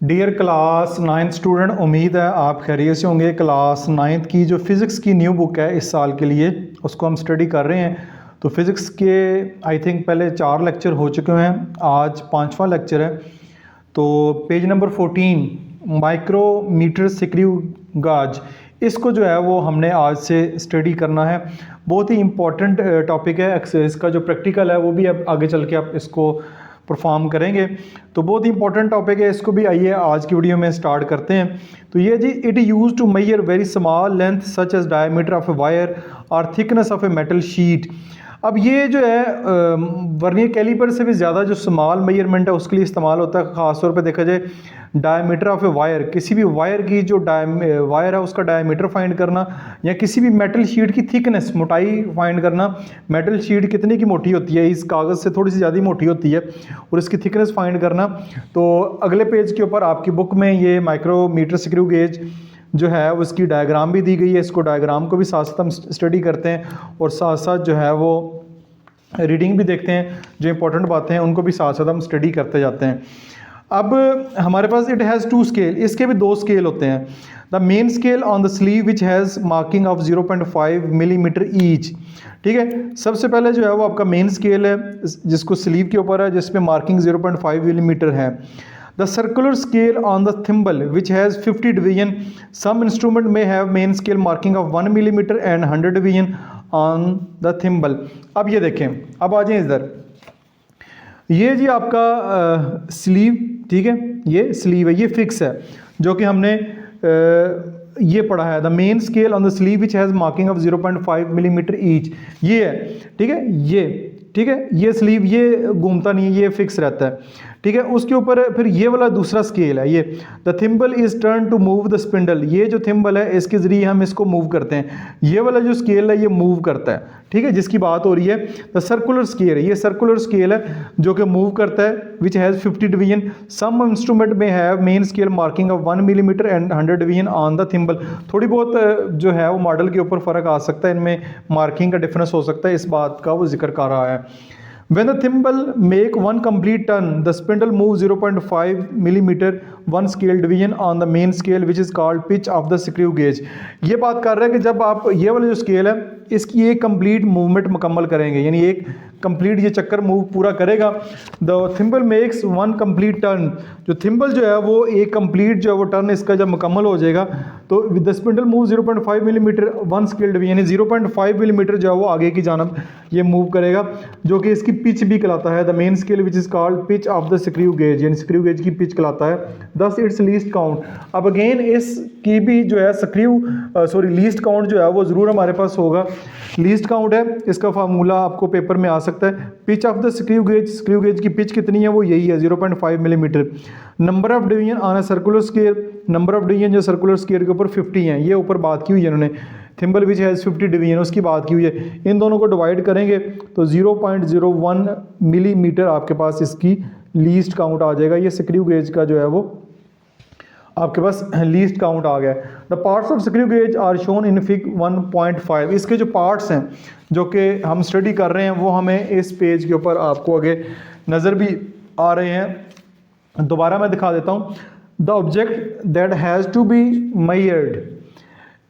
Dear class 9th student, उम्मीद है आप खैरियत से होंगे। क्लास 9th की जो फ़िज़िक्स की न्यू बुक है इस साल के लिए उसको हम स्टडी कर रहे हैं। तो फिज़िक्स के आई थिंक पहले 4 लेक्चर हो चुके हैं, आज 5वां लेक्चर है। तो पेज नंबर 14 माइक्रोमीटर स्क्रू गाज, इसको जो है वो हमने आज से स्टडी करना है। बहुत ही इम्पोर्टेंट टॉपिक है। इसका जो प्रैक्टिकल है वो भी अब आगे चल के आप इसको परफॉर्म करेंगे। तो बहुत ही इंपॉर्टेंट टॉपिक है, इसको भी आइए आज की वीडियो में स्टार्ट करते हैं। तो ये जी, it use to measure very small length such as diameter of a wire or thickness of a metal sheet. अब ये जो है वर्नियर कैलिपर से भी ज़्यादा जो स्मॉल मेजरमेंट है उसके लिए इस्तेमाल होता है। ख़ास तौर पे देखा जाए डायमीटर ऑफ ए वायर, किसी भी वायर की जो वायर है उसका डायमीटर फाइंड करना, या किसी भी मेटल शीट की थिकनेस, मोटाई फाइंड करना। मेटल शीट कितने की मोटी होती है, इस कागज़ से थोड़ी सी ज़्यादा मोटी होती है, और इसकी थिकनेस फाइंड करना। तो अगले पेज के ऊपर आपकी बुक में ये माइक्रोमीटर स्क्रू गेज जो है उसकी डायग्राम भी दी गई है। इसको डायग्राम को भी साथ साथ हम स्टडी करते हैं और साथ साथ जो है वो रीडिंग भी देखते हैं। जो इंपॉर्टेंट बातें हैं उनको भी साथ साथ हम स्टडी करते जाते हैं। अब हमारे पास इट हैज़ 2 स्केल, इसके भी 2 स्केल होते हैं। The main scale on the sleeve which has marking of 0.5 millimetre each. ठीक है, सबसे पहले जो है वो आपका मेन स्केल है जिसको स्लीव के ऊपर है, जिसमें मार्किंग 0.5 मिलीमीटर है। The circular scale on the thimble which has 50 division. Some instrument may have main scale marking of 1 millimeter and 100 division on the thimble. अब ये देखें, अब आ जाएं इधर। ये जी आपका स्लीव, ठीक है, ये स्लीव है, ये फिक्स है जो कि हमने ये पढ़ा है। The main scale on the sleeve which has marking of 0.5 millimetre each, ये है, ठीक है, ये ठीक है, ये स्लीव ये घूमता नहीं है, ये फिक्स रहता है। ठीक है, उसके ऊपर फिर ये वाला दूसरा स्केल है, ये the thimble is turn to move the spindle. ये जो थिम्बल है इसके ज़रिए हम इसको मूव करते हैं। ये वाला जो स्केल है ये मूव करता है, ठीक है, जिसकी बात हो रही है। द सर्कुलर स्केल है, ये सर्कुलर स्केल है जो कि मूव करता है, which has 50 division. Some instrument में have main scale marking of 1 millimetre and 100 division on the thimble. थोड़ी बहुत जो है वो मॉडल के ऊपर फ़र्क आ सकता है, इनमें मार्किंग का डिफरेंस हो सकता है, इस बात का वो जिक्र कर रहा है। When the thimble make one complete turn, the spindle moves 0.5 millimeter, 1 scale division on the main scale which is called pitch of the screw gauge। ये बात कर रहा है कि जब आप ये वाला जो स्केल है इसकी एक कंप्लीट मूवमेंट मुकम्मल करेंगे, यानी एक कंप्लीट ये चक्कर मूव पूरा करेगा। The thimble makes 1 complete turn, जो थिम्बल जो है वो एक कंप्लीट जो है वो टर्न इसका जब मुकम्मल हो जाएगा तो with the spindle move 0.5 millimetre 1 scale division, यानी 0.5 मिलीमीटर जो है वो आगे की जानब ये मूव करेगा, जो कि इसकी पिच भी कहलाता है। The main scale which is called pitch of the screw gauge, यानी स्क्रू गेज की पिच कहलाता है। दस इट्स लीस्ट काउंट। अब अगेन इसकी भी जो है लीस्ट काउंट जो है वो ज़रूर हमारे पास होगा। लीस्ट काउंट है, इसका फार्मूला आपको पेपर में आ सकता है। Pitch of the screw gauge की पिच कितनी है वो यही है, 0.5 millimetre. Number of division on a circular scale, number of division जो सर्कुलर स्केल के ऊपर 50 हैं, ये ऊपर बात की हुई है इन्होंने। थिम्बल विच हैज़ 50 डिवीजन उसकी बात की हुई है। इन दोनों को डिवाइड करेंगे तो 0.01 मिलीमीटर आपके पास इसकी लीस्ट काउंट आ जाएगा। ये स्क्रू गेज का जो है वो आपके पास लीस्ट काउंट आ गया। The parts of screw gauge are shown in fig 1.5। इसके जो पार्ट्स हैं जो कि हम स्टडी कर रहे हैं वो हमें इस पेज के ऊपर आपको आगे नज़र भी आ रहे हैं। दोबारा मैं दिखा देता हूँ। The object that has to be measured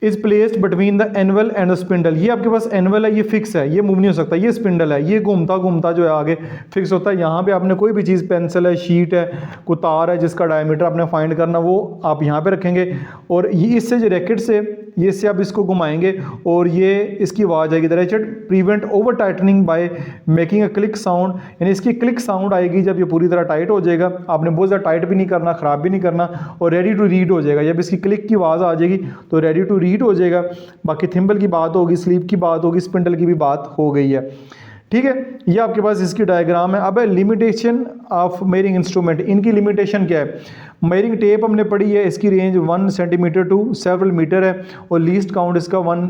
is placed between the anvil and the spindle. ये आपके पास एनवल है, ये फिक्स है, ये मूव नहीं हो सकता। ये स्पिंडल है, ये घूमता घूमता जो है आगे फिक्स होता है। यहाँ पे आपने कोई भी चीज़, पेंसिल है, शीट है, कोई तार है जिसका डायमीटर आपने फाइंड करना, वो आप यहाँ पे रखेंगे और ये इससे जो रैकेट से ये इससे आप इसको घुमाएंगे और ये इसकी आवाज़ आएगी। The racket prevent over tightening by making a click sound, यानी इसकी क्लिक साउंड आएगी जब ये पूरी तरह टाइट हो जाएगा। आपने बहुत ज़्यादा टाइट भी नहीं करना, ख़राब भी नहीं करना, और रेडी टू रीड हो जाएगा। जब इसकी क्लिक की आवाज़ आ जाएगी तो रेडी टू रीड हो जाएगा। बाकी थिम्बल की बात होगी, स्लीव की बात होगी, स्पिंडल की भी बात हो गई है। ठीक है, ये आपके पास इसकी डायग्राम है। अब लिमिटेशन ऑफ मेजरिंग इंस्ट्रूमेंट, इनकी लिमिटेशन क्या है। मेजरिंग टेप हमने पढ़ी है, इसकी range 1 centimetre to several metre है और लीस्ट काउंट इसका 1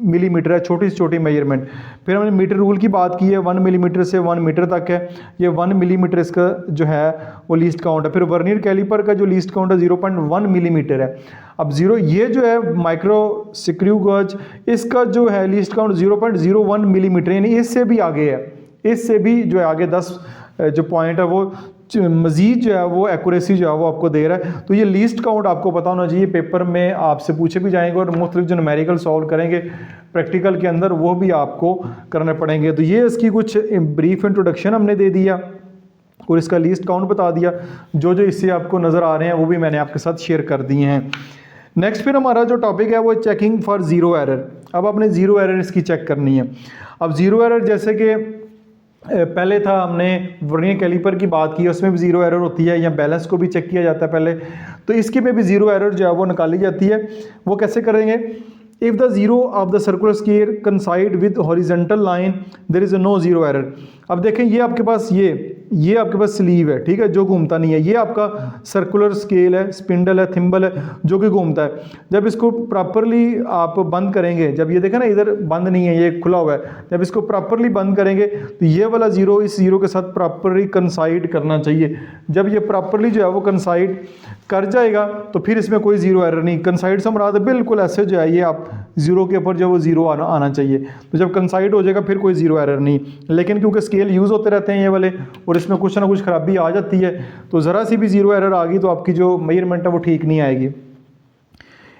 मिलीमीटर है, छोटी से छोटी मेजरमेंट। फिर हमने मीटर रूल की बात की है, 1 मिलीमीटर से 1 मीटर तक है, ये 1 मिलीमीटर इसका जो है वो लीस्ट काउंट है। फिर वर्नियर कैलिपर का जो लीस्ट काउंट है 0.1 मिलीमीटर है। अब ये जो है माइक्रो स्क्रू गेज, इसका जो है लीस्ट काउंट 0.01 मिलीमीटर, यानी इससे भी आगे है, इससे भी जो है आगे 10 जो पॉइंट है वो मज़ीद जो है वो एक्यूरेसी जो है वो आपको दे रहा है। तो ये लीस्ट काउंट आपको पता होना चाहिए, पेपर में आपसे पूछे भी जाएंगे और मुख्तलिफ जो न्यूमेरिकल सॉल्व करेंगे प्रैक्टिकल के अंदर वो भी आपको करने पड़ेंगे। तो ये इसकी कुछ ब्रीफ इंट्रोडक्शन हमने दे दिया और इसका लीस्ट काउंट बता दिया। जो जो इससे आपको नज़र आ रहे हैं वो भी मैंने आपके साथ शेयर कर दिए हैं। नेक्स्ट फिर हमारा जो टॉपिक है वो चेकिंग फॉर ज़ीरो एरर। अब आपने ज़ीरो एरर इसकी चेक करनी है। अब ज़ीरो एरर जैसे कि पहले था, हमने वर्नियर कैलिपर की बात की, उसमें भी ज़ीरो एरर होती है, या बैलेंस को भी चेक किया जाता है पहले, तो इसके में भी ज़ीरो एरर जो है वो निकाली जाती है। वो कैसे करेंगे? If the zero of the circular scale coincide with horizontal line there is no zero error. अब देखें ये आपके पास ये आपके पास स्लीव है, ठीक है, जो घूमता नहीं है। ये आपका सर्कुलर स्केल है, स्पिंडल है, थिम्बल है, जो कि घूमता है। जब इसको प्रॉपरली आप बंद करेंगे, जब ये देखें ना इधर बंद नहीं है, ये खुला हुआ है, जब इसको प्रॉपरली बंद करेंगे तो ये वाला ज़ीरो इस ज़ीरो के साथ प्रॉपरली कंसाइड करना चाहिए। जब ये प्रॉपरली जो है वो कंसाइड कर जाएगा तो फिर इसमें कोई ज़ीरो एरर नहीं। कंसाइड से मुराद बिल्कुल ऐसे जो है ये आप ज़ीरो के ऊपर जो वो ज़ीरो आना चाहिए। तो जब कंसाइड हो जाएगा फिर कोई ज़ीरो एरर नहीं। लेकिन क्योंकि स्केल यूज़ होते रहते हैं ये वाले और इसमें कुछ ना कुछ खराबी आ जाती है, तो ज़रा सी भी ज़ीरो एरर आ गई तो आपकी जो मेजरमेंट है वो ठीक नहीं आएगी।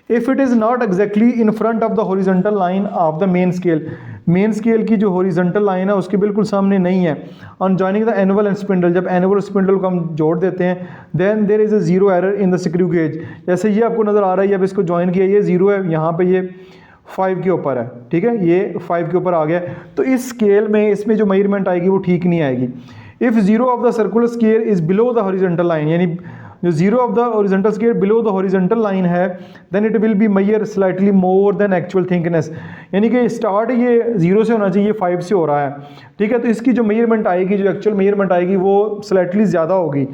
If it is not exactly in front of the horizontal line of the main scale की जो हॉरिजॉन्टल लाइन है उसके बिल्कुल सामने नहीं है। On joining the anvil and spindle, जब एनुअल स्पिंडल को हम जोड़ देते हैं, then there is a zero error in the screw gauge. जैसे ये आपको नज़र आ रहा है, जब इसको ज्वाइन किया ये ज़ीरो है, यहाँ पे ये 5 के ऊपर है, ठीक है, ये 5 के ऊपर आ गया, तो इस स्केल में इसमें जो मेजरमेंट आएगी वो ठीक नहीं आएगी। If zero of the circular scale is below the horizontal line, यानी जो zero of the horizontal scale below the horizontal line है, then it will be measure slightly more than actual thickness. यानी कि स्टार्ट ये zero से होना चाहिए, 5 से हो रहा है, ठीक है, तो इसकी जो मेजरमेंट आएगी, जो एक्चुअल मेजरमेंट आएगी वो स्लाइटली ज़्यादा होगी।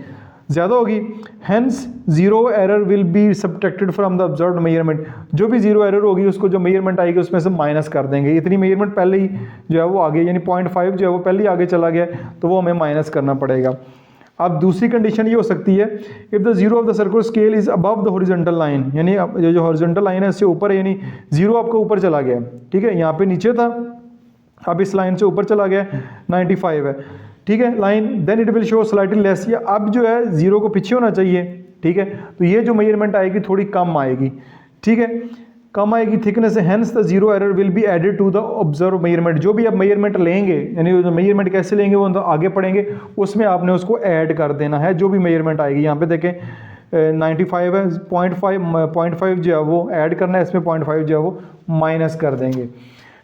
Hence zero error will be subtracted from the observed measurement. जो भी ज़ीरो एरर होगी उसको जो मेजरमेंट आएगी उसमें से माइनस कर देंगे। इतनी मेजरमेंट पहले ही जो है वो आगे, यानी 0.5 जो है वो पहले ही आगे चला गया, तो वो हमें माइनस करना पड़ेगा। अब दूसरी कंडीशन ये हो सकती है, if the zero of the circular scale is above the horizontal line, यानी जो हॉरिजॉन्टल लाइन है इससे ऊपर है, यानी ज़ीरो आपको ऊपर चला गया, ठीक है, यहाँ पे नीचे था, अब इस लाइन से ऊपर चला गया, 95 है, ठीक है, line, then it will show slightly less. ये अब जो है ज़ीरो को पीछे होना चाहिए, ठीक है, तो ये जो मेजरमेंट आएगी थोड़ी कम आएगी, ठीक है, कम आएगी थिकनेस से। Hence the zero error will be added to the observe measurement. जो भी आप मेजरमेंट लेंगे, यानी मेजरमेंट कैसे लेंगे वो आगे पढ़ेंगे, उसमें आपने उसको ऐड कर देना है। जो भी मेजरमेंट आएगी, यहाँ पे देखें 95 है, 0.5 जो है वो ऐड करना है, इसमें 0.5 जो है वो माइनस कर देंगे,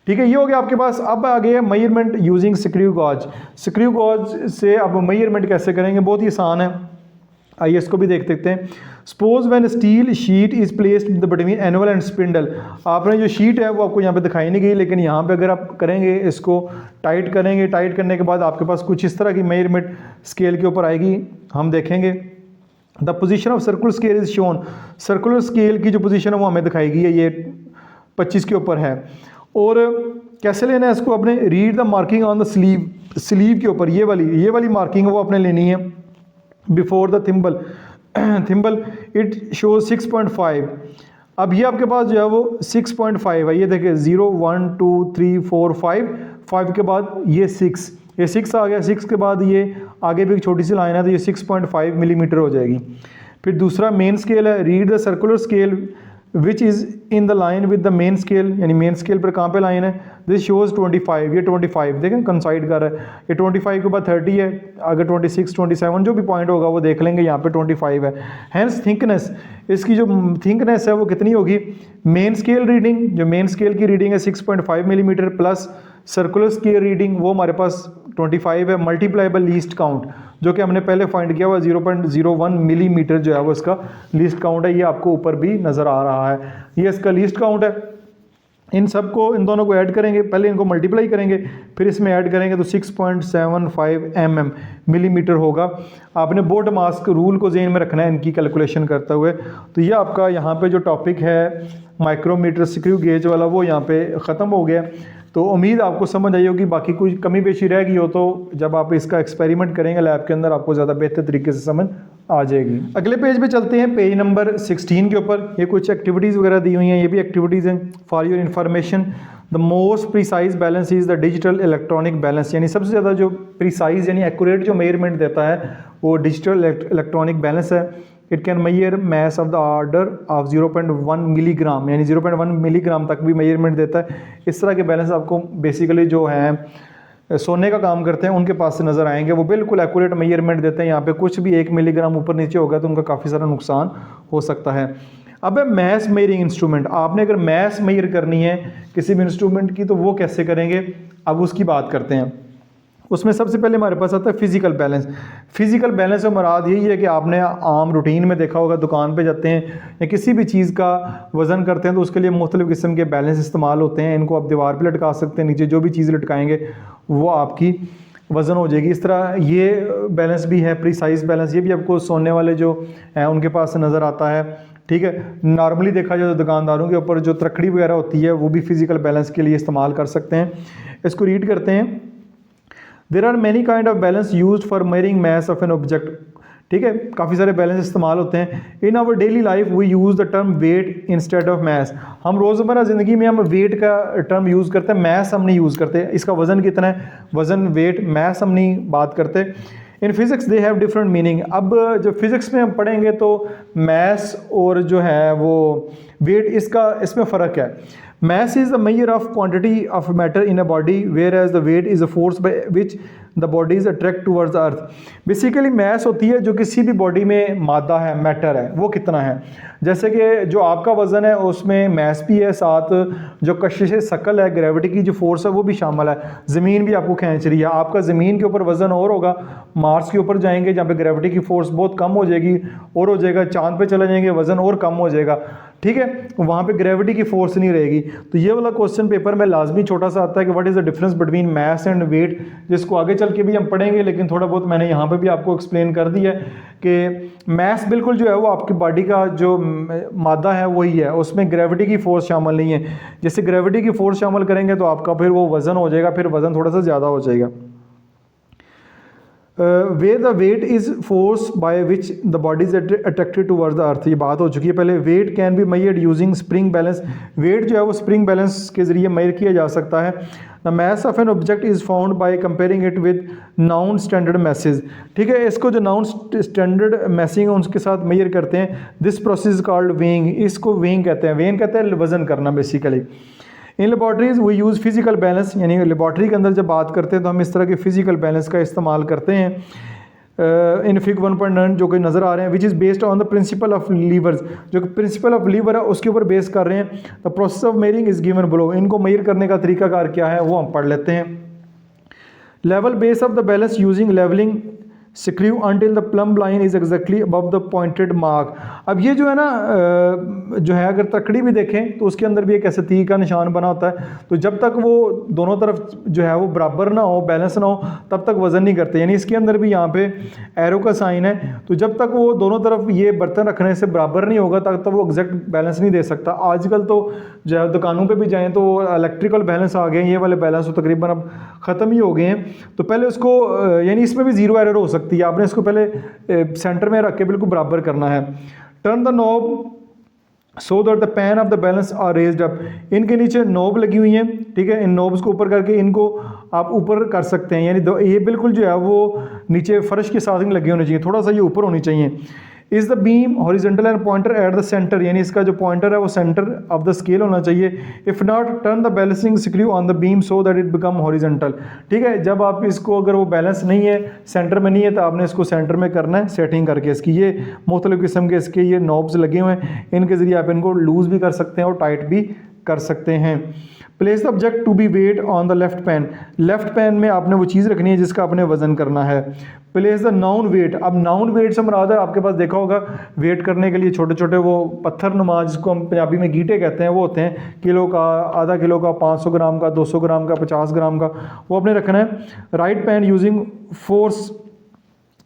ठीक है। ये हो गया आपके पास। अब आ गया measurement using screw gauge. Screw gauge से अब मेजरमेंट कैसे करेंगे, बहुत ही आसान है, आइए इसको भी देख सकते हैं। Suppose when steel sheet is placed between annual and spindle. आपने जो शीट है वो आपको यहाँ पे दिखाई नहीं गई, लेकिन यहाँ पे अगर आप करेंगे, इसको टाइट करेंगे, टाइट करने के बाद आपके पास कुछ इस तरह की मेजरमेंट स्केल के ऊपर आएगी। हम देखेंगे the position of circular scale is shown. Circular scale की जो पोजीशन है वो हमें दिखाई गई है, ये 25 के ऊपर है। और कैसे लेना है इसको, अपने read the marking on the sleeve के ऊपर, ये वाली मार्किंग वो आपने लेनी है before the thimble it show 6.5। अब ये आपके पास जो है वो 6.5 है, ये देखिए 0 1 2 3 4 5 के बाद ये 6 आ गया। 6 के बाद ये आगे भी एक छोटी सी लाइन है, तो ये 6.5 मिलीमीटर हो जाएगी। फिर दूसरा मेन स्केल है, read the circular scale which is in the line with the main scale, यानी मेन स्केल पर कहाँ पे लाइन है, दिस शोज़ 25, ये 25 देखें कंसाइड कर रहा है। ये 25 के बाद 30 है, आगे 26 27 जो भी पॉइंट होगा वो देख लेंगे, यहाँ पे 25 है। हैंस थिकनेस, इसकी जो थिकनेस है वो कितनी होगी, मेन स्केल रीडिंग, जो मेन स्केल की रीडिंग है 6.5 millimetre plus circular scale reading वो हमारे पास 25 है, मल्टीप्लाई बाय लीस्ट काउंट जो कि हमने पहले फाइंड किया हुआ 0.01 मिलीमीटर जो है वो इसका लीस्ट काउंट है। ये आपको ऊपर भी नज़र आ रहा है, ये इसका लीस्ट काउंट है। इन दोनों को ऐड करेंगे, पहले इनको मल्टीप्लाई करेंगे फिर इसमें ऐड करेंगे तो 6.75 मिलीमीटर होगा। आपने बोट मास्क रूल को ज़हन में रखना है इनकी कैलकुलेशन करते हुए। तो ये आपका यहाँ पे जो टॉपिक है माइक्रोमीटर स्क्रू गेज वाला वो यहाँ पे ख़त्म हो गया। तो उम्मीद आपको समझ आई होगी, बाकी कोई कमी पेशी रह गई हो तो जब आप इसका एक्सपेरिमेंट करेंगे लैब के अंदर आपको ज़्यादा बेहतर तरीके से समझ आ जाएगी। अगले पेज पे चलते हैं, पेज नंबर 16 के ऊपर। ये कुछ एक्टिविटीज़ वगैरह दी हुई हैं, ये भी एक्टिविटीज़ हैं for your information. The most precise balance is the digital electronic balance, यानी सबसे ज़्यादा जो प्रिसाइज यानी एक्यूरेट जो मेजरमेंट देता है वो डिजिटल इलेक्ट्रॉनिक बैलेंस है। It can measure mass of the order of 0.1 milligram, यानी 0.1 मिलीग्राम तक भी मेजरमेंट देता है। इस तरह के बैलेंस आपको बेसिकली जो है सोने का काम करते हैं उनके पास से नज़र आएंगे, वो बिल्कुल एक्यूरेट मेजरमेंट देते हैं। यहाँ पे कुछ भी 1 मिलीग्राम ऊपर नीचे होगा तो उनका काफ़ी सारा नुकसान हो सकता है। अब है मैस मेजरिंग इंस्ट्रूमेंट, आपने अगर मैस मेजर करनी है किसी भी इंस्ट्रूमेंट की तो वो कैसे करेंगे, अब उसकी बात करते हैं। उसमें सबसे पहले हमारे पास आता है फिजिकल बैलेंस। फिजिकल बैलेंस से मुराद यही है कि आपने आम रूटीन में देखा होगा, दुकान पे जाते हैं या किसी भी चीज़ का वज़न करते हैं तो उसके लिए मुख्तलिफ़ किस्म के बैलेंस इस्तेमाल होते हैं। इनको आप दीवार पे लटका सकते हैं, नीचे जो भी चीज़ लटकाएंगे वो आपकी वज़न हो जाएगी। इस तरह ये बैलेंस भी है, प्रीसाइज बैलेंस, ये भी आपको सोने वाले जो हैं उनके पास नज़र आता है। ठीक है, नॉर्मली देखा जाए तो दुकानदारों के ऊपर जो तरकड़ी वगैरह होती है वो भी फिजिकल बैलेंस के लिए इस्तेमाल कर सकते हैं। इसको रीड करते हैं। There are many kind of balance use for measuring mass of an object. ठीक है, काफ़ी सारे बैलेंस इस्तेमाल होते हैं। In our daily life we use the term weight instead of mass. हम रोज़मर्रा ज़िंदगी में हम वेट का टर्म यूज़ करते हैं, मैस हम नहीं यूज़ करते। इसका वज़न कितना है, वज़न वेट, मैस हम नहीं बात करते। In physics they have different meaning. अब जो फिज़िक्स में हम पढ़ेंगे तो मैस और जो है वो वेट, इसमें फ़र्क है। Mass is the measure of quantity of matter in a body, whereas the weight is a force by which the body is attract towards the earth. Basically mass होती है जो किसी भी बॉडी में मादा है, मैटर है, वो कितना है। जैसे कि जो आपका वज़न है उसमें मैस भी है, साथ जो कशिश शकल है, ग्रेविटी की जो फोर्स है वो भी शामिल है। ज़मीन भी आपको खींच रही है, आपका ज़मीन के ऊपर वज़न और होगा, मार्स के ऊपर जाएंगे जहाँ पे ग्रेविटी की फोर्स बहुत कम हो जाएगी और हो जाएगा, चांद पे चले जाएंगे वज़न और कम हो जाएगा। ठीक है, वहाँ पे ग्रेविटी की फोर्स नहीं रहेगी। तो ये वाला क्वेश्चन पेपर में लाजमी छोटा सा आता है कि what is the difference between mass and weight, जिसको आगे चल के भी हम पढ़ेंगे, लेकिन थोड़ा बहुत मैंने यहाँ पे भी आपको एक्सप्लेन कर दिया है कि मैस बिल्कुल जो है वो आपकी बॉडी का जो मादा है वही है, उसमें ग्रेविटी की फोर्स शामिल नहीं है। जैसे ग्रेविटी की फोर्स शामिल करेंगे तो आपका फिर वो वज़न हो जाएगा, फिर वज़न थोड़ा सा ज़्यादा हो जाएगा। Way the weight is force by which the body is attracted towards the earth, ये बात हो चुकी है पहले। Weight can be measured using spring balance, weight जो है वो स्प्रिंग बैलेंस के ज़रिए मेजर किया जा सकता है। The mess of an object is found by comparing it with noun standard message. ठीक है, इसको जो नाउन स्टैंडर्ड मैसिंग है उसके साथ मेजर करते हैं। दिस प्रोसेस कॉल्ड वेइंग, इसको वेइंग कहते हैं। वेइंग कहते हैं वज़न करना basically. In laboratories we use physical balance, यानी लेबॉर्ट्री के अंदर जब बात करते हैं तो हम इस तरह के फिजिकल बैलेंस का इस्तेमाल करते हैं। इन फिग 1.9 जो कि नज़र आ रहे हैं, which is based on the principle of levers, जो कि प्रिंसिपल ऑफ लीवर है उसके ऊपर बेस कर रहे हैं। The process of measuring is given below, इनको मेजर करने का तरीकाकार क्या है वो हम पढ़ लेते हैं। Level base of the balance using levelling screw until the plumb line is exactly above the pointed mark। अब ये जो है ना जो है अगर तकड़ी भी देखें तो उसके अंदर भी एक ऐसे तीर का निशान बना होता है, तो जब तक वो दोनों तरफ जो है वो बराबर ना हो, बैलेंस ना हो, तब तक वज़न नहीं करते। यानी इसके अंदर भी यहाँ पे एरो का साइन है, तो जब तक वो दोनों तरफ ये बर्तन रखने से बराबर नहीं होगा तब तक वो एग्जैक्ट बैलेंस नहीं दे सकता। आजकल तो जो है दुकानों पर भी जाएँ तो इलेक्ट्रिकल बैलेंस आ गए हैं, ये वाले बैलेंस तो तकरीबन अब ख़त्म ही हो गए हैं। तो पहले उसको यानी इसमें भी ज़ीरो एरर हो सकती है, आपने इसको पहले सेंटर में रख के बिल्कुल बराबर करना है। Turn the knob so that the pan of the balance are raised up, इनके नीचे नॉब लगी हुई हैं। ठीक है, इन नॉब्स को ऊपर करके इनको आप ऊपर कर सकते हैं, यानी ये बिल्कुल जो है वो नीचे फर्श के साथ लगे होने चाहिए, थोड़ा सा ये ऊपर होनी चाहिए। Is the beam horizontal and pointer at the centre, यानी इसका जो पॉइंटर है वो सेंटर ऑफ द स्केल होना चाहिए। If not turn the balancing screw on the beam so that it become horizontal. ठीक है, जब आप इसको अगर वो बैलेंस नहीं है, सेंटर में नहीं है, तो आपने इसको सेंटर में करना है सेटिंग करके। इसकी ये मुख्तलिफ़ किस्म के इसके ये नॉब्स लगे हुए हैं, इनके ज़रिए आप इनको लूज़ भी कर सकते हैं और टाइट भी कर सकते हैं। Place the object to be weight on the left pan, left pan में आपने वो चीज़ रखनी है जिसका आपने वज़न करना है। प्लेस द नाउन वेट, अब नाउन वेट से मुराद है आपके पास देखा होगा वेट करने के लिए छोटे छोटे वो पत्थर नुमा जिसको हम पंजाबी में गीटे कहते हैं, वो होते हैं किलो का, आधा किलो का, 500 ग्राम का, 200 ग्राम का, 50 ग्राम का, वो आपने रखना है। राइट पैन यूजिंग फोर्स,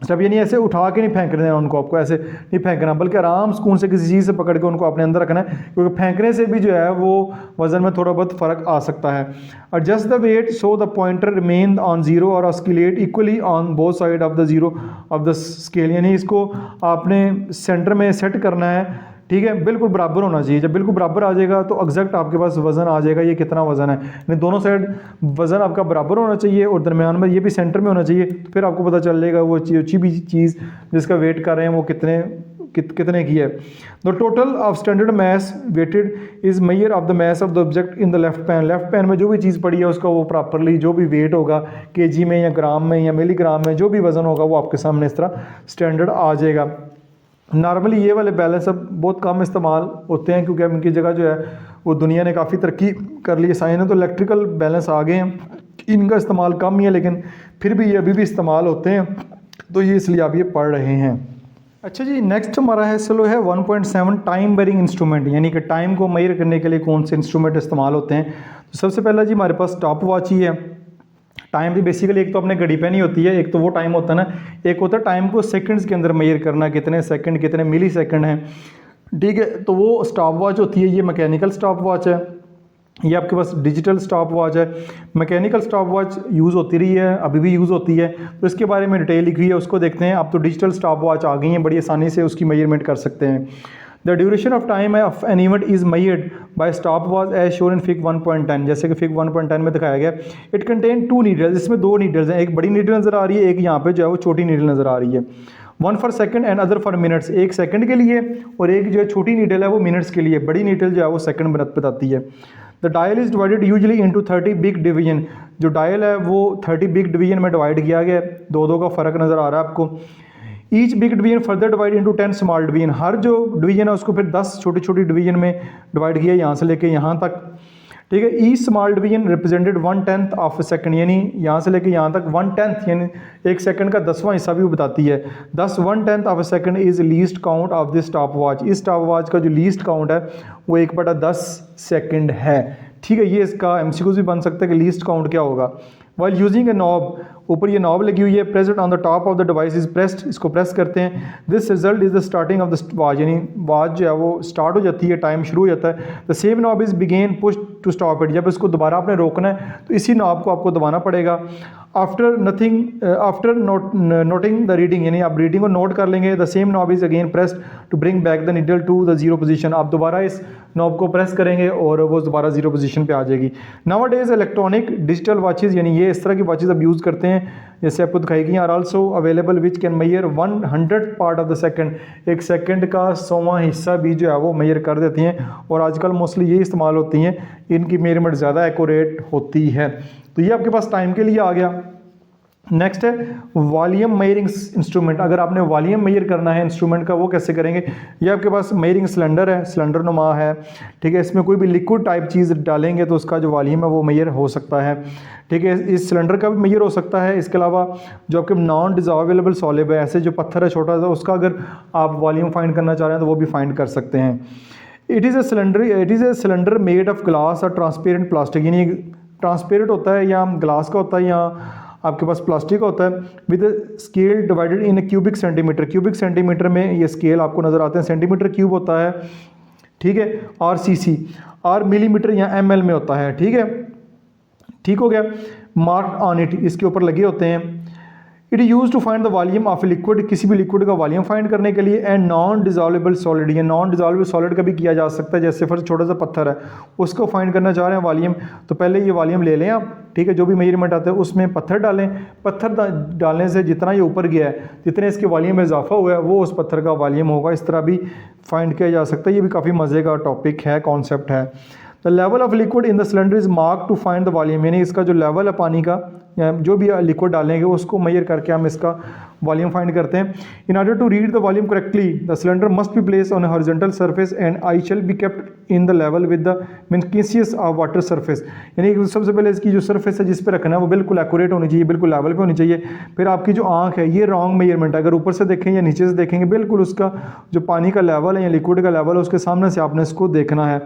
जब ये नहीं ऐसे उठा के नहीं फेंक रहे हैं उनको, आपको ऐसे नहीं फेंकना, बल्कि आराम सुकून से किसी चीज़ से पकड़ के उनको अपने अंदर रखना है, क्योंकि फेंकने से भी जो है वो वज़न में थोड़ा बहुत फ़र्क आ सकता है। Adjust the weight so the pointer remain on zero और oscillate equally on both side of the zero of the scale, यानी इसको आपने सेंटर में सेट करना है। ठीक है, बिल्कुल बराबर होना चाहिए। जब बिल्कुल बराबर आ जाएगा तो एग्जैक्ट आपके पास वज़न आ जाएगा, ये कितना वज़न है, यानी दोनों साइड वज़न आपका बराबर होना चाहिए और दरमियान में ये भी सेंटर में होना चाहिए। तो फिर आपको पता चल जाएगा वो भी चीज़ जिसका वेट कर रहे हैं वो कितने की है। The total of standard mass weighted is measure of the mass of the object in the left pan. Left pan में जो भी चीज़ पड़ी है उसका वो प्रॉपरली जो भी वेट होगा केजी में या ग्राम में या मिलीग्राम में, जो भी वज़न होगा वो आपके सामने इस तरह स्टैंडर्ड आ जाएगा। नॉर्मली ये वाले बैलेंस अब बहुत कम इस्तेमाल होते हैं क्योंकि अब इनकी जगह जो है वो दुनिया ने काफ़ी तरक्की कर ली है, साइंस ने, तो इलेक्ट्रिकल बैलेंस आ गए हैं, इनका इस्तेमाल कम ही है, लेकिन फिर भी ये अभी भी इस्तेमाल होते हैं, तो ये इसलिए आप ये पढ़ रहे हैं। अच्छा जी, नेक्स्ट हमारा है चलो है 1.7 टाइम बेरिंग इंस्ट्रूमेंट, यानी कि टाइम को मेजर करने के लिए कौन से इंस्ट्रूमेंट इस्तेमाल होते हैं। तो सबसे पहला जी हमारे पास स्टॉप वॉच ही है। टाइम भी बेसिकली एक तो अपने घड़ी पे नहीं होती है, एक तो वो टाइम होता है ना, एक होता है टाइम को सेकंड्स के अंदर मेजर करना, कितने सेकंड कितने मिली सेकंड हैं, ठीक है, तो वो स्टॉप वॉच होती है। ये मैकेनिकल स्टॉप वॉच है, ये आपके पास डिजिटल स्टॉप वॉच है। मैकेनिकल स्टॉप वॉच यूज़ होती रही है, अभी भी यूज़ होती है, तो इसके बारे में डिटेल लिखी हुई है, उसको देखते हैं। अब तो डिजिटल स्टॉप वॉच आ गई हैं, बड़ी आसानी से उसकी मेजरमेंट कर सकते हैं। The duration of time of an event is measured by stop watch as shown in fig 1.10, जैसे कि फिग 1.10 में दिखाया गया। इट कंटेन 2 नीडल्स, इसमें 2 नीडल्स हैं, एक बड़ी नीडल नज़र आ रही है, एक यहाँ पे जो है वो छोटी नीडल नज़र आ रही है। 1 for second and other for minutes, एक सेकंड के लिए और एक जो है छोटी नीडल है वो मिनट्स के लिए, बड़ी नीडल जो है वो सेकंड बताती है। The dial is divided usually into 30 big division, जो डायल है वो 30 बिग डिवीजन में डिवाइड किया गया है, 2-2 का फ़र्क नज़र आ रहा है आपको। Each big division further divide into 10 small division, हर जो डिवीजन है उसको फिर 10 छोटी छोटी डिवीजन में डिवाइड किया, यहाँ से लेके यहाँ तक, ठीक है। Each small division represented 1/10 of a second, यानी यहाँ से लेके यहाँ तक 1/10 यानी एक सेकंड का 10वां हिस्सा भी वो बताती है। 1/10 of a second is least count of this stop watch, इस स्टॉप वॉच का जो लीस्ट काउंट है वो 1/10 सेकंड है, ठीक है। ये इसका एमसीक्यू भी बन सकता है कि लीस्ट काउंट क्या होगा। वाइल यूजिंग ए नॉब, ऊपर ये नॉब लगी हुई है, present on the top of the device is pressed, इसको प्रेस करते हैं। This result is the starting of the watch, यानी वॉच जो है वो स्टार्ट हो जाती है, टाइम शुरू हो जाता है। The same knob is again push to stop it, जब इसको दोबारा आपने रोकना है तो इसी नॉब को आपको दबाना पड़ेगा। आफ्टर नोटिंग द रीडिंग, यानी आप रीडिंग को नोट कर लेंगे। The same knob is again pressed to bring back the needle to the zero position, आप दोबारा इस नॉब को प्रेस करेंगे और वो दोबारा जीरो पोजीशन पे आ जाएगी। Now days electronic digital watches, यानी ये इस तरह की वॉचेज़ अब यूज़ करते हैं जैसे आपको दिखाई गई, are also available which can measure 100 part of the second, एक सेकंड का 100वां हिस्सा भी जो है वो मेजर कर देती हैं, और आजकल मोस्टली ये इस्तेमाल होती हैं, इनकी मेजरमेंट ज़्यादा एक्यूरेट होती है। तो ये आपके पास टाइम के लिए आ गया। नेक्स्ट है वॉल्यूम मेजरिंग इंस्ट्रूमेंट। अगर आपने वॉल्यूम मेजर करना है इंस्ट्रूमेंट का, वो कैसे करेंगे। ये आपके पास मेजरिंग सिलेंडर है, सिलेंडर नुमा है, ठीक है। इसमें कोई भी लिक्विड टाइप चीज़ डालेंगे तो उसका जो वॉल्यूम है वो मेजर हो सकता है, ठीक है। इस सिलेंडर का भी मेजर हो सकता है। इसके अलावा जो आपके नॉन डिजॉल्वेबल सॉलिड है, ऐसे जो पत्थर है छोटा सा, उसका अगर आप वॉल्यूम फाइंड करना चाह रहे हैं तो वो भी फाइंड कर सकते हैं। It is a cylinder made of glass और ट्रांसपेरेंट प्लास्टिक, यानी ट्रांसपेरेंट होता है या ग्लास का होता है या आपके पास प्लास्टिक होता है। With scale divided in cubic centimetre, cubic centimetre में ये स्केल आपको नज़र आते हैं, सेंटीमीटर क्यूब होता है, ठीक है। और सीसी और मिलीमीटर या एमएल में होता है, ठीक है, ठीक हो गया। मार्क ऑन इट, इसके ऊपर लगे होते हैं। It use to find the volume of liquid, किसी भी लिक्विड का वॉल्यूम फाइंड करने के लिए। एंड नॉन डिजॉल्वेबल सॉलिड, या नॉन डिजॉल्वेबल सॉलिड का भी किया जा सकता है, जैसे फिर छोटा सा पत्थर है उसको फाइंड करना चाह रहे हैं वॉल्यूम, तो पहले ये वॉल्यूम ले लें आप, ठीक है। जो भी मेजरमेंट आता है उसमें पत्थर डालें, पत्थर डालने से जितना ये ऊपर गया है, जितने इसके वॉल्यूम में इजाफा हुआ है वो उस पत्थर का वॉल्यूम होगा। इस तरह भी फाइंड किया जा सकता है। ये भी काफ़ी मज़े का टॉपिक है, कॉन्सेप्ट है। The level of liquid in the cylinder is mark to find the volume, यानी इसका जो लेवल है पानी का, या जो भी लिक्विड डालेंगे उसको मेजर करके हम इसका वॉल्यूम फाइंड करते हैं। In order to read the volume correctly the cylinder must be place on a horizontal surface and eye shall be kept in the level with the meniscus of water surface, यानी सबसे पहले इसकी जो surface है जिस पे रखना है वो बिल्कुल एक्यूरेट होनी चाहिए, बिल्कुल लेवल पे होनी चाहिए। फिर आपकी जो आँख है ये रॉन्ग मेजरमेंट है, अगर ऊपर से देखें या नीचे से देखेंगे बिल्कुल उसका जो पानी का लेवल है या लिक्विड का लेवल है उसके सामने से आपने इसको देखना है।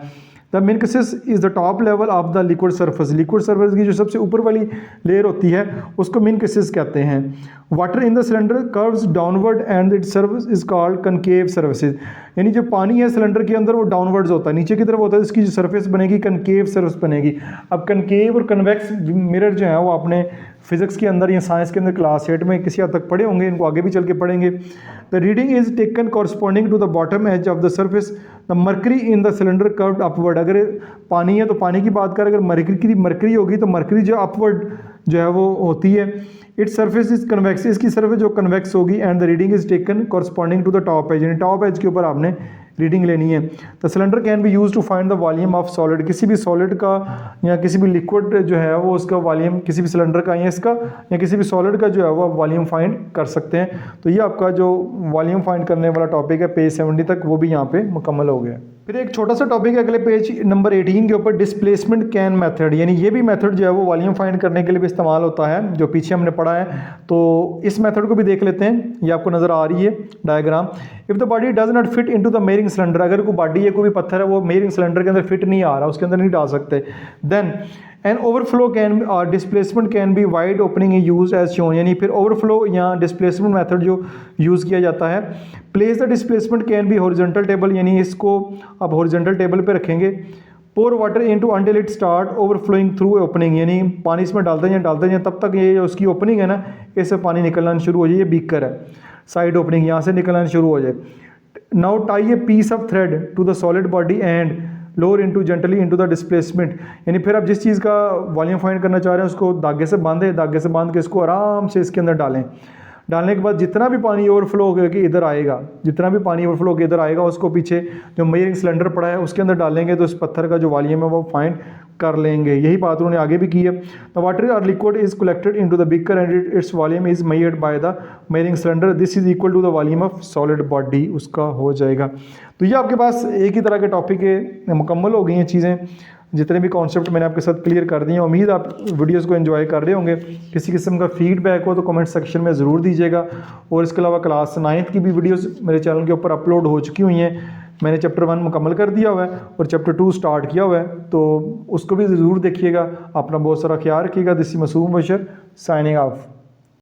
The meniscus is the top level of the liquid surface, liquid surface की जो सबसे ऊपर वाली लेयर होती है उसको मिनकेसिस कहते हैं। Water in the cylinder curves downward and it service is called concave surfaces, यानी जो पानी है सिलेंडर के अंदर वो डाउनवर्ड्स होता है, नीचे की तरफ होता है, इसकी जो सरफेस बनेगी कनकेव सरफेस बनेगी। अब कनकेव और कन्वेक्स मिरर जो है वो आपने फिज़िक्स के अंदर या साइंस के अंदर क्लास 8 में किसी हद तक पढ़े होंगे, इनको आगे भी चल के पढ़ेंगे। The reading is taken corresponding to the bottom edge of the surface the mercury in the cylinder curved upward. अगर पानी है तो पानी की बात करें, अगर मर्करी होगी तो मर्करी जो अपवर्ड जो है वो होती है। इट्स सरफेस इज कन्वेक्स, इसकी सरफेस जो कन्वेक्स होगी। And the reading is taken corresponding to the top edge, यानी टॉप एज के ऊपर आपने रीडिंग लेनी है। The cylinder can be use to find the volume of solid, किसी भी सॉलिड का या किसी भी लिक्विड जो है वो उसका वॉल्यूम, किसी भी सिलेंडर का या इसका या किसी भी सॉलिड का जो है वो वॉल्यूम फाइंड कर सकते हैं। तो ये आपका जो वॉल्यूम फाइंड करने वाला टॉपिक है पेज 70 तक, वो भी यहाँ पे मुकम्मल हो गया। फिर एक छोटा सा टॉपिक है अगले पेज नंबर 18 के ऊपर, डिस्प्लेसमेंट कैन मेथड, यानी ये भी मेथड जो है वो वॉल्यूम फाइंड करने के लिए भी इस्तेमाल होता है, जो पीछे हमने पढ़ा है। तो इस मेथड को भी देख लेते हैं, ये आपको नज़र आ रही है diagram. If the body does not fit into the measuring cylinder, अगर कोई बॉडी है, कोई भी पत्थर है वो मेयरिंग सिलेंडर के अंदर फिट नहीं आ रहा, उसके अंदर नहीं डाल सकते, then an overflow can or displacement can be wide opening use as shown, यानी फिर ओवरफ्लो या डिस्प्लेसमेंट मेथड जो यूज़ किया जाता है। Place the displacement can be horizontal table, यानी इसको आप हॉरिजॉन्टल टेबल पे रखेंगे। Pour water into until it start overflowing through opening, यानी पानी इसमें डालते हैं तब तक ये उसकी ओपनिंग है ना, इससे पानी निकलना शुरू हो जाए। ये बीकर है, साइड ओपनिंग यहाँ से निकलना शुरू हो जाए। Now tie a piece of thread to the solid body and lower into gently into the displacement, यानी फिर आप जिस चीज़ का वॉल्यूम फाइंड करना चाह रहे हैं उसको धागे से बांध के इसको आराम से इसके अंदर डालें। डालने के बाद जितना भी पानी ओवरफ्लो होकर इधर आएगा, उसको पीछे जो मेयरिंग सिलेंडर पड़ा है उसके अंदर डालेंगे, तो इस पत्थर का जो वॉल्यूम है वो फाइंड कर लेंगे। यही बात उन्होंने आगे भी की है। The water or liquid is collected into the beaker and its volume is measured by the measuring cylinder, this is equal to the volume of solid body, उसका हो जाएगा। तो ये आपके पास एक ही तरह के टॉपिक के मुकम्मल हो गई हैं चीज़ें, जितने भी कॉन्सेप्ट मैंने आपके साथ क्लियर कर दिए हैं। उम्मीद आप वीडियोस को एंजॉय कर रहे होंगे। किसी किस्म का फीडबैक हो तो कमेंट सेक्शन में ज़रूर दीजिएगा। और इसके अलावा क्लास 9th की भी वीडियोस मेरे चैनल के ऊपर अपलोड हो चुकी हुई हैं। मैंने चैप्टर 1 मुकम्मल कर दिया हुआ है और चैप्टर 2 स्टार्ट किया हुआ है, तो उसको भी ज़रूर देखिएगा। अपना बहुत सारा ख्याल रखिएगा। दिस इज मासूम बशर साइनिंग ऑफ।